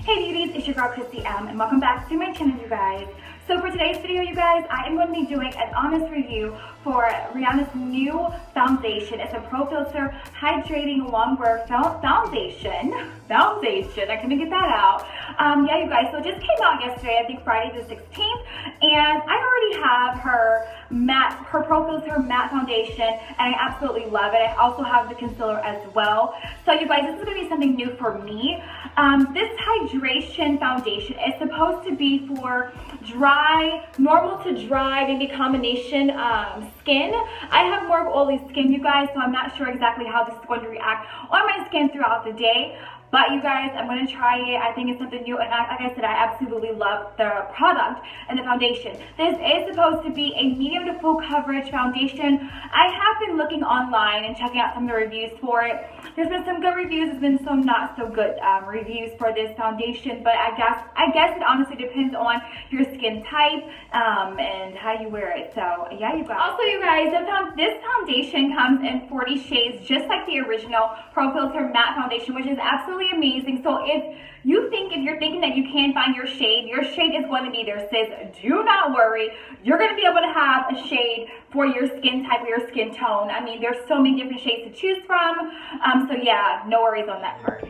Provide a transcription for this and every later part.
Hey beauties, it's your girl Christy M, and welcome back to my channel, you guys. So for today's video, you guys, I am going to be doing an honest review for Rhianna's new foundation. It's a Pro Filt'r Hydrating Longwear foundation. I couldn't get that out. Yeah, you guys, so it just came out yesterday, I think Friday the 16th, and I already have her Pro Filt'r matte foundation, and I absolutely love it. I also have the concealer as well. So you guys, this is going to be something new for me. This hydration foundation is supposed to be for dry, normal to dry, maybe combination skin. I have more of oily skin, you guys, so I'm not sure exactly how this is going to react on my skin throughout the day. But you guys, I'm going to try it. I think it's something new, and like I said, I absolutely love the product and the foundation. This is supposed to be a medium to full coverage foundation. I have been looking online and checking out some of the reviews for it. There's been some good reviews, there's been some not so good reviews for this foundation, but I guess it honestly depends on your skin type and how you wear it. So yeah, you guys. Also, you guys, this foundation comes in 40 shades, just like the original Pro Filt'r matte foundation, which is absolutely amazing. So if you're thinking that you can't find your shade is going to be there, sis. Do not worry. You're going to be able to have a shade for your skin type or your skin tone. I mean, there's so many different shades to choose from. So yeah, no worries on that part.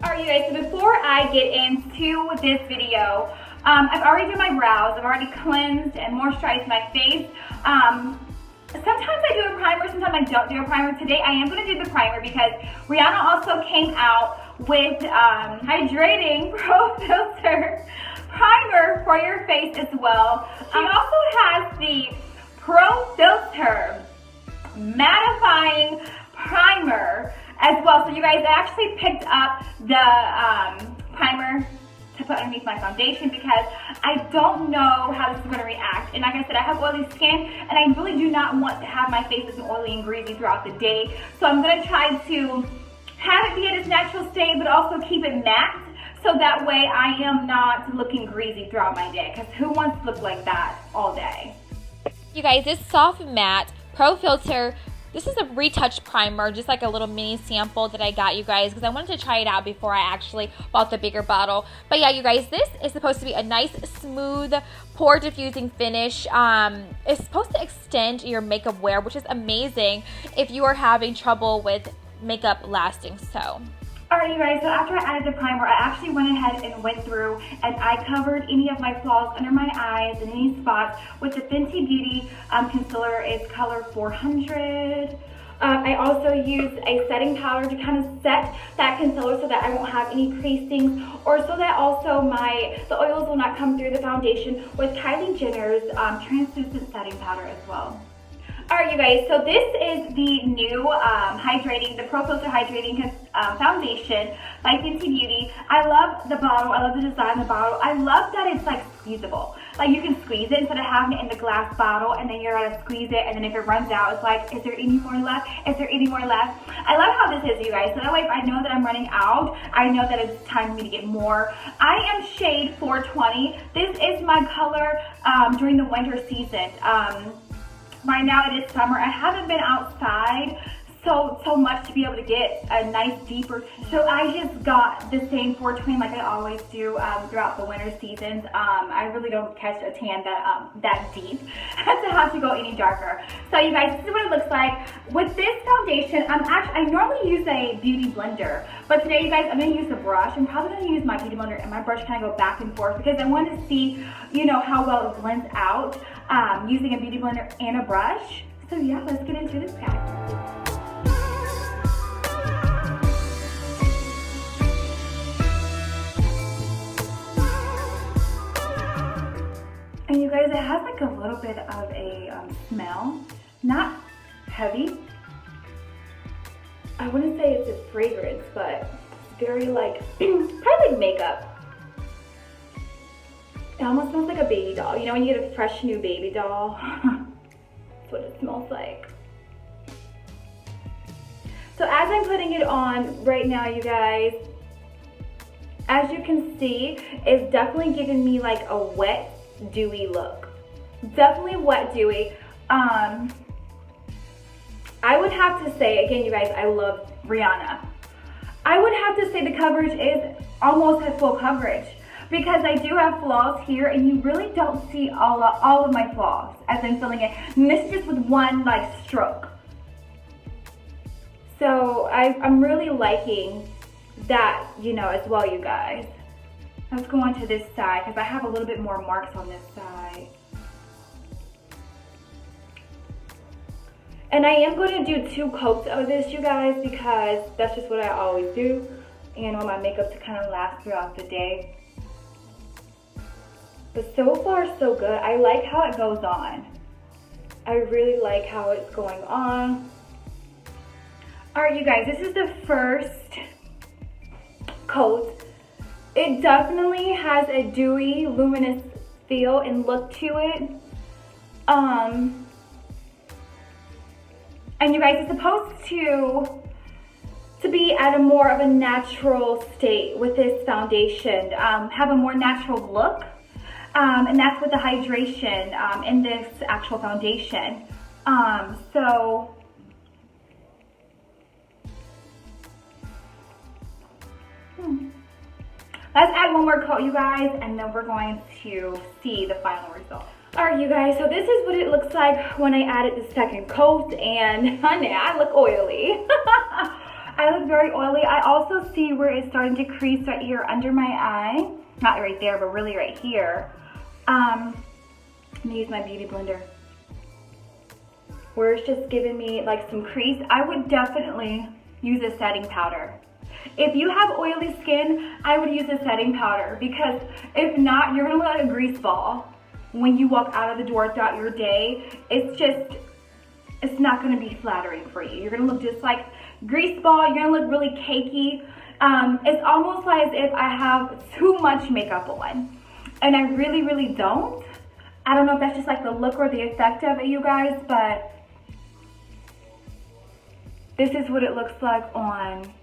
Alright, you guys, so before I get into this video, I've already done my brows, I've already cleansed and moisturized my face. Sometimes I do a primer, sometimes I don't do a primer. Today I am going to do the primer because Rhianna also came out with Hydrating Pro Filt'r primer for your face as well. She also has the Pro Filt'r mattifying primer as well. So you guys, I actually picked up the primer to put underneath my foundation because I don't know how this is going to react. And like I said, I have oily skin and I really do not want to have my face looking oily and greasy throughout the day. So I'm going to try to have it be at its natural state, but also keep it matte, so that way I am not looking greasy throughout my day, because who wants to look like that all day? You guys, this soft matte Pro Filt'r, this is a retouch primer, just like a little mini sample that I got, you guys, because I wanted to try it out before I actually bought the bigger bottle. But yeah, you guys, this is supposed to be a nice, smooth, pore diffusing finish. It's supposed to extend your makeup wear, which is amazing if you are having trouble with makeup lasting. So alright, you guys, so after I added the primer, I actually went ahead and went through and I covered any of my flaws under my eyes and any spots with the Fenty Beauty concealer. It's color 400. I also used a setting powder to kind of set that concealer so that I won't have any creasings, or so that also the oils will not come through the foundation, with Kylie Jenner's translucent setting powder as well. Alright, you guys, so this is the new the Pro Filt'r Hydrating foundation by Fenty Beauty. I love the bottle. I love the design of the bottle. I love that it's like squeezable. Like you can squeeze it instead of having it in the glass bottle and then you're gonna squeeze it, and then if it runs out, it's like, is there any more left? Is there any more left? I love how this is, you guys. So that way if I know that I'm running out, I know that it's time for me to get more. I am shade 420. This is my color during the winter season. Right now it is summer. I haven't been outside so much to be able to get a nice deeper. So I just got the same 420 like I always do throughout the winter seasons. I really don't catch a tan that deep to have to go any darker. So you guys, this is what it looks like. With this foundation, I normally use a beauty blender, but today, you guys, I'm going to use a brush. I'm probably going to use my beauty blender and my brush kind of go back and forth because I want to see, you know, how well it blends out using a beauty blender and a brush. So yeah, let's get into this, guys. And you guys, it has like a little bit of a smell, not heavy. I wouldn't say it's a fragrance, but it's very like, probably like makeup. It almost smells like a baby doll. You know when you get a fresh new baby doll? That's what it smells like. So as I'm putting it on right now, you guys, as you can see, it's definitely giving me like a wet dewy look. Definitely wet dewy. I would have to say, again, you guys, I love Rhianna. I would have to say the coverage is almost at full coverage because I do have flaws here and you really don't see all of my flaws as I'm filling it. And this is just with one like stroke. So I'm really liking that, you know, as well, you guys. Let's go on to this side because I have a little bit more marks on this side. And I am going to do 2 coats of this, you guys, because that's just what I always do. And I want my makeup to kind of last throughout the day. But so far, so good. I like how it goes on. I really like how it's going on. Alright, you guys, this is the first coat. It definitely has a dewy, luminous feel and look to it. And you guys, it's supposed to be at a more of a natural state with this foundation, have a more natural look, and that's with the hydration in this actual foundation. So let's add one more coat, you guys, and then we're going to see the final result. Alright, you guys, so this is what it looks like when I added the second coat, and honey, I look oily. I look very oily. I also see where it's starting to crease right here under my eye. Not right there, but really right here. I'm gonna use my beauty blender. Where it's just giving me like some crease. I would definitely use a setting powder. If you have oily skin, I would use a setting powder because if not, you're gonna look like a grease ball. When you walk out of the door throughout your day, it's not gonna be flattering for you. You're gonna look just like grease ball, you're gonna look really cakey. It's almost like as if I have too much makeup on, and I really, really don't. I don't know if that's just like the look or the effect of it, you guys, but this is what it looks like on.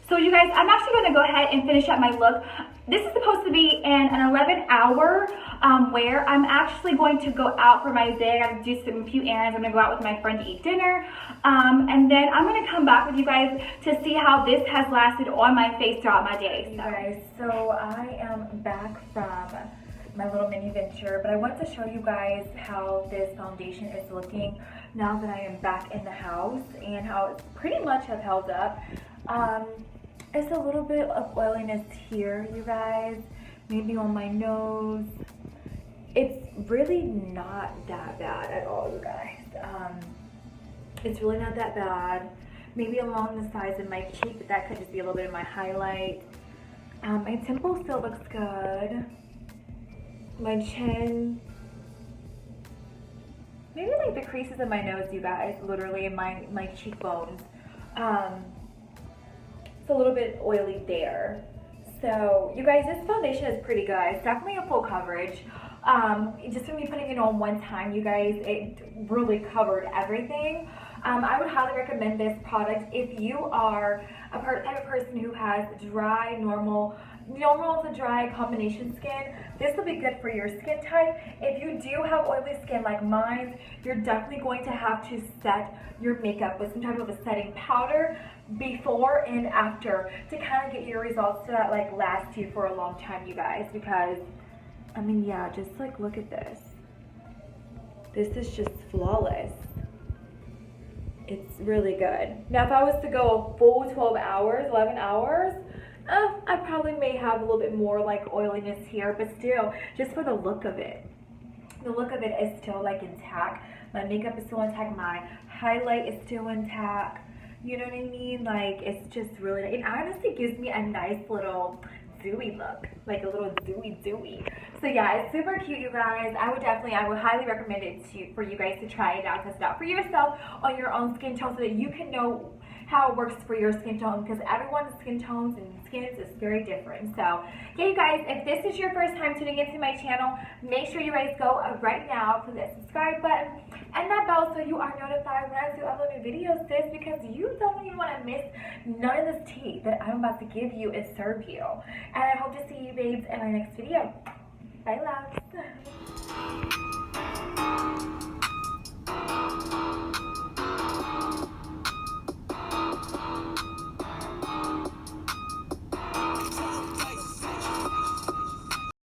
So you guys, I'm actually gonna go ahead and finish up my look. This is supposed to be in an 11-hour wear. I'm actually going to go out for my day. I gotta do a few errands. I'm gonna go out with my friend to eat dinner. And then I'm gonna come back with you guys to see how this has lasted on my face throughout my day. So. Guys, so I am back from my little mini venture, but I want to show you guys how this foundation is looking now that I am back in the house and how it's pretty much have held up. It's a little bit of oiliness here, you guys, maybe on my nose. It's really not that bad at all, you guys. It's really not that bad. Maybe along the sides of my cheek, but that could just be a little bit of my highlight. My temple still looks good. My chin. Maybe like the creases of my nose, you guys, literally, in my cheekbones. It's a little bit oily there. So you guys, this foundation is pretty good. It's definitely a full coverage. Just from me putting it on one time, you guys, it really covered everything. I would highly recommend this product if you are a type of person who has dry, normal to dry combination skin. This will be good for your skin type. If you do have oily skin like mine, you're definitely going to have to set your makeup with some type of a setting powder before and after to kind of get your results that like last you for a long time, you guys, because I mean, yeah, just like look at this. This is just flawless. It's really good. Now, if I was to go a full 12 hours, 11 hours, I probably may have a little bit more like oiliness here, but still, just for the look of it. The look of it is still like intact. My makeup is still intact. My highlight is still intact. You know what I mean? Like, it's just really, it honestly gives me a nice little dewy look, like a little dewy. So yeah, it's super cute, you guys. I would highly recommend it for you guys to try it out, test it out for yourself on your own skin tone so that you can know how it works for your skin tone, because everyone's skin tones and skins is very different. So yeah, you guys, if this is your first time tuning into my channel, make sure you guys go right now to the subscribe button and that bell so you are notified when I do upload new videos, sis, because you don't even want to miss none of this tea that I'm about to give you and serve you. And I hope to see you babes in my next video. Bye, loves.